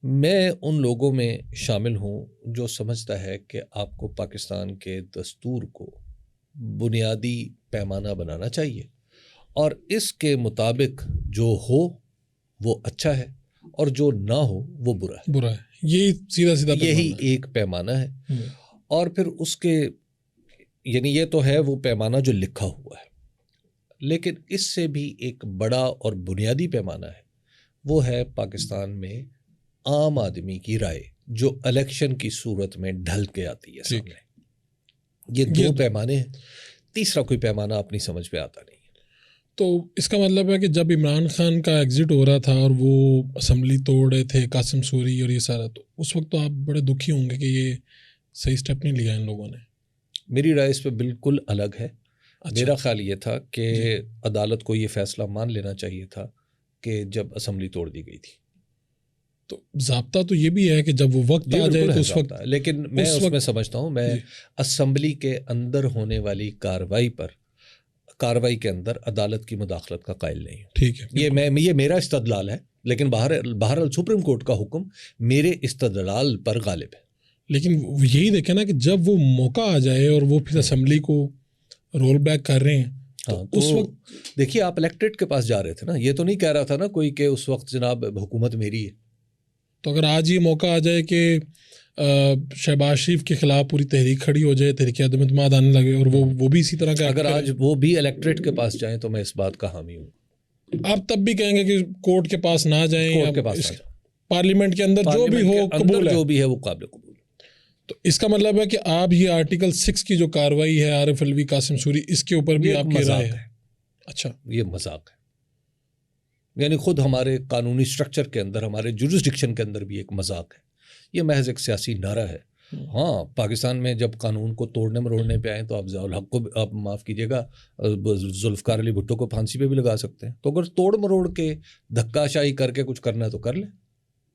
میں ان لوگوں میں شامل ہوں جو سمجھتا ہے کہ آپ کو پاکستان کے دستور کو بنیادی پیمانہ بنانا چاہیے اور اس کے مطابق جو ہو وہ اچھا ہے اور جو نہ ہو وہ برا ہے. یہی سیدھا یہی ایک پیمانہ ہے. اور پھر اس کے یعنی یہ تو ہے وہ پیمانہ جو لکھا ہوا ہے، لیکن اس سے بھی ایک بڑا اور بنیادی پیمانہ ہے، وہ ہے پاکستان میں عام آدمی کی رائے جو الیکشن کی صورت میں ڈھل کے آتی ہے سامنے. یہ دو پیمانے ہیں، تیسرا کوئی پیمانہ اپنی سمجھ پہ آتا نہیں. تو اس کا مطلب ہے کہ جب عمران خان کا ایگزٹ ہو رہا تھا اور وہ اسمبلی توڑ رہے تھے قاسم سوری اور یہ سارا، تو اس وقت تو آپ بڑے دکھی ہوں گے کہ یہ صحیح سٹیپ نہیں لیا ان لوگوں نے. میری رائے اس پہ بالکل الگ ہے. میرا خیال یہ تھا کہ عدالت کو یہ فیصلہ مان لینا چاہیے تھا کہ جب اسمبلی توڑ دی گئی تھی. تو ضابطہ تو یہ بھی ہے کہ جب وہ وقت آ جائے تو اس وقت، لیکن میں اس میں سمجھتا ہوں میں اسمبلی کے اندر ہونے والی کاروائی کے اندر عدالت کی مداخلت کا قائل نہیں ہوں. ٹھیک ہے، یہ میرا استدلال ہے، لیکن بہرحال سپریم کورٹ کا حکم میرے استدلال پر غالب ہے. لیکن یہی دیکھیں نا کہ جب وہ موقع آ جائے اور وہ پھر اسمبلی کو رول بیک کر رہے ہیں، تو اس وقت دیکھیے آپ الیکٹڈ کے پاس جا رہے تھے نا، یہ تو نہیں کہہ رہا تھا نا کوئی کہ اس وقت جناب حکومت میری ہے. تو اگر آج یہ موقع آ جائے کہ شہباز شریف کے خلاف پوری تحریک کھڑی ہو جائے، تحریک عدم اعتماد آنے لگے اور وہ بھی اسی طرح کا، اگر آج وہ بھی الیکٹریٹ کے پاس جائیں تو میں اس بات کا حامی ہوں. آپ تب بھی کہیں گے کہ کورٹ کے پاس نہ جائیں، کورٹ کے پاس نہ جائیں، پارلیمنٹ کے اندر جو بھی ہو قبول ہے، جو بھی ہے وہ قابل قبول. تو اس کا مطلب ہے کہ آپ یہ آرٹیکل 6 کی جو کاروائی ہے عارف الوی قاسم سوری، اس کے اوپر بھی آپ کی رائے ہے؟ اچھا، یہ مذاق ہے. یعنی خود ہمارے قانونی سٹرکچر کے اندر، ہمارے جورسڈکشن کے اندر بھی ایک مذاق ہے. یہ محض ایک سیاسی نعرہ ہے. ہاں، پاکستان میں جب قانون کو توڑنے مروڑنے پہ آئیں تو آپ ضیاء الحق کو، آپ معاف کیجیے گا، ذوالفقار علی بھٹو کو پھانسی پہ بھی لگا سکتے ہیں. تو اگر توڑ مروڑ کے دھکا شاہی کر کے کچھ کرنا ہے تو کر لیں،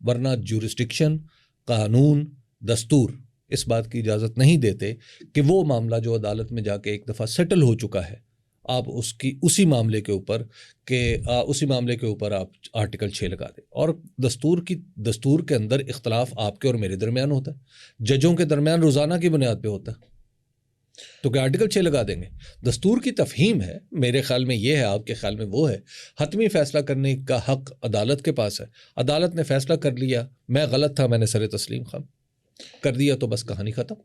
ورنہ جورسڈکشن، قانون، دستور اس بات کی اجازت نہیں دیتے کہ وہ معاملہ جو عدالت میں جا کے ایک دفعہ سیٹل ہو چکا ہے، آپ اسی معاملے کے اوپر آپ آرٹیکل 6 لگا دیں. اور دستور کے اندر اختلاف آپ کے اور میرے درمیان ہوتا ہے، ججوں کے درمیان روزانہ کی بنیاد پہ ہوتا ہے، تو کیا آرٹیکل 6 لگا دیں گے؟ دستور کی تفہیم ہے، میرے خیال میں یہ ہے، آپ کے خیال میں وہ ہے. حتمی فیصلہ کرنے کا حق عدالت کے پاس ہے. عدالت نے فیصلہ کر لیا، میں غلط تھا، میں نے سر تسلیم خام کر دیا، تو بس کہانی ختم.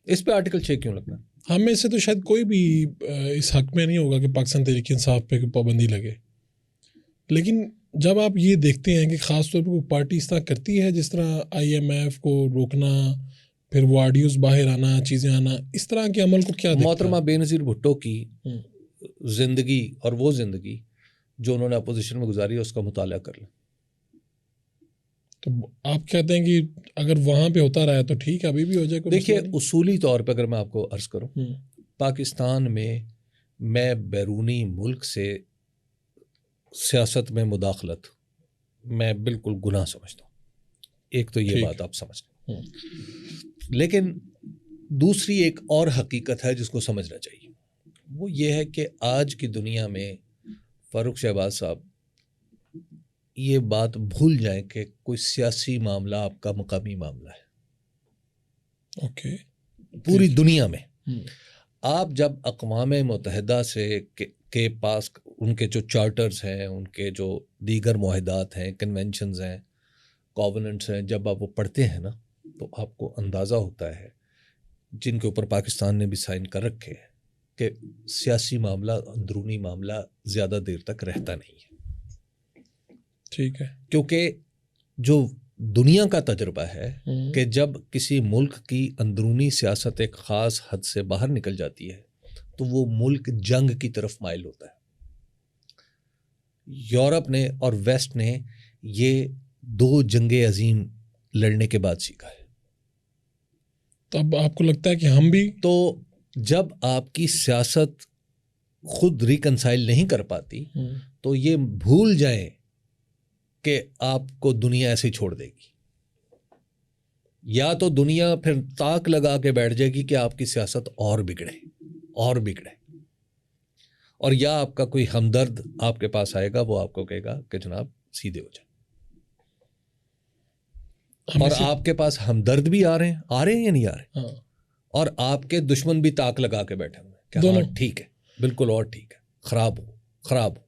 اس پہ آرٹیکل 6 کیوں لگنا؟ ہم میں سے تو شاید کوئی بھی اس حق میں نہیں ہوگا کہ پاکستان تحریک انصاف پہ پابندی لگے. لیکن جب آپ یہ دیکھتے ہیں کہ خاص طور پہ کوئی پارٹی اس طرح کرتی ہے، جس طرح IMF کو روکنا، پھر وہ آڈیوز باہر آنا، چیزیں آنا، اس طرح کے عمل کو کیا دیکھتا ہے؟ محترمہ بے نظیر بھٹو کی زندگی اور وہ زندگی جو انہوں نے اپوزیشن میں گزاری ہے، اس کا مطالعہ کر لیں. تو آپ کہتے ہیں کہ اگر وہاں پہ ہوتا رہا تو ٹھیک ہے، ابھی بھی ہو جائے. دیکھیے اصولی طور پہ اگر میں آپ کو عرض کروں، پاکستان میں بیرونی ملک سے سیاست میں مداخلت میں بالکل گناہ سمجھتا ہوں. ایک تو یہ بات آپ سمجھ لیں. لیکن دوسری ایک اور حقیقت ہے جس کو سمجھنا چاہیے، وہ یہ ہے کہ آج کی دنیا میں فاروق شہباز صاحب یہ بات بھول جائیں کہ کوئی سیاسی معاملہ آپ کا مقامی معاملہ ہے. پوری دنیا میں آپ جب اقوام متحدہ کے پاس ان کے جو چارٹرز ہیں، ان کے جو دیگر معاہدات ہیں، کنونشنز ہیں، کووننٹس ہیں، جب آپ وہ پڑھتے ہیں نا تو آپ کو اندازہ ہوتا ہے، جن کے اوپر پاکستان نے بھی سائن کر رکھے ہیں، کہ سیاسی معاملہ، اندرونی معاملہ زیادہ دیر تک رہتا نہیں ہے. ٹھیک ہے، کیونکہ جو دنیا کا تجربہ ہے کہ جب کسی ملک کی اندرونی سیاست ایک خاص حد سے باہر نکل جاتی ہے تو وہ ملک جنگ کی طرف مائل ہوتا ہے. یورپ نے اور ویسٹ نے یہ 2 جنگیں عظیم لڑنے کے بعد سیکھا ہے. تو اب آپ کو لگتا ہے کہ ہم بھی، تو جب آپ کی سیاست خود ریکنسائل نہیں کر پاتی تو یہ بھول جائیں کہ آپ کو دنیا ایسے ہی چھوڑ دے گی، یا تو دنیا پھر تاک لگا کے بیٹھ جائے گی کہ آپ کی سیاست اور بگڑے، اور یا آپ کا کوئی ہمدرد آپ کے پاس آئے گا، وہ آپ کو کہے گا کہ جناب سیدھے ہو جائے. اور آپ کے پاس ہمدرد بھی آ رہے ہیں یا نہیں آ رہے, ہاں, اور آپ کے دشمن بھی تاک لگا کے بیٹھے ہوئے کہ دونوں ہاں ٹھیک ہے, بالکل, اور ٹھیک ہے, خراب ہو.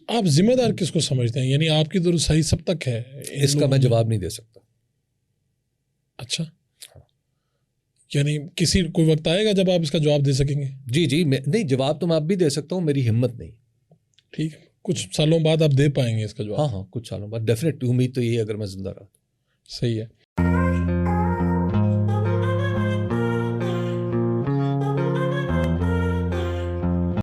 آپ ذمہ دار کس کو سمجھتے ہیں؟ یعنی آپ کی تو رسائی سب تک ہے. اس کا میں جواب نہیں دے سکتا. اچھا, یعنی کوئی وقت آئے گا جب آپ اس کا جواب دے سکیں گے؟ جی نہیں, جواب تو میں اب بھی دے سکتا ہوں, میری ہمت نہیں. ٹھیک ہے, کچھ سالوں بعد آپ دے پائیں گے اس کا جواب؟ ہاں, کچھ سالوں بعد ڈیفینیٹ, امید تو یہ ہے اگر میں زندہ رہا. صحیح ہے.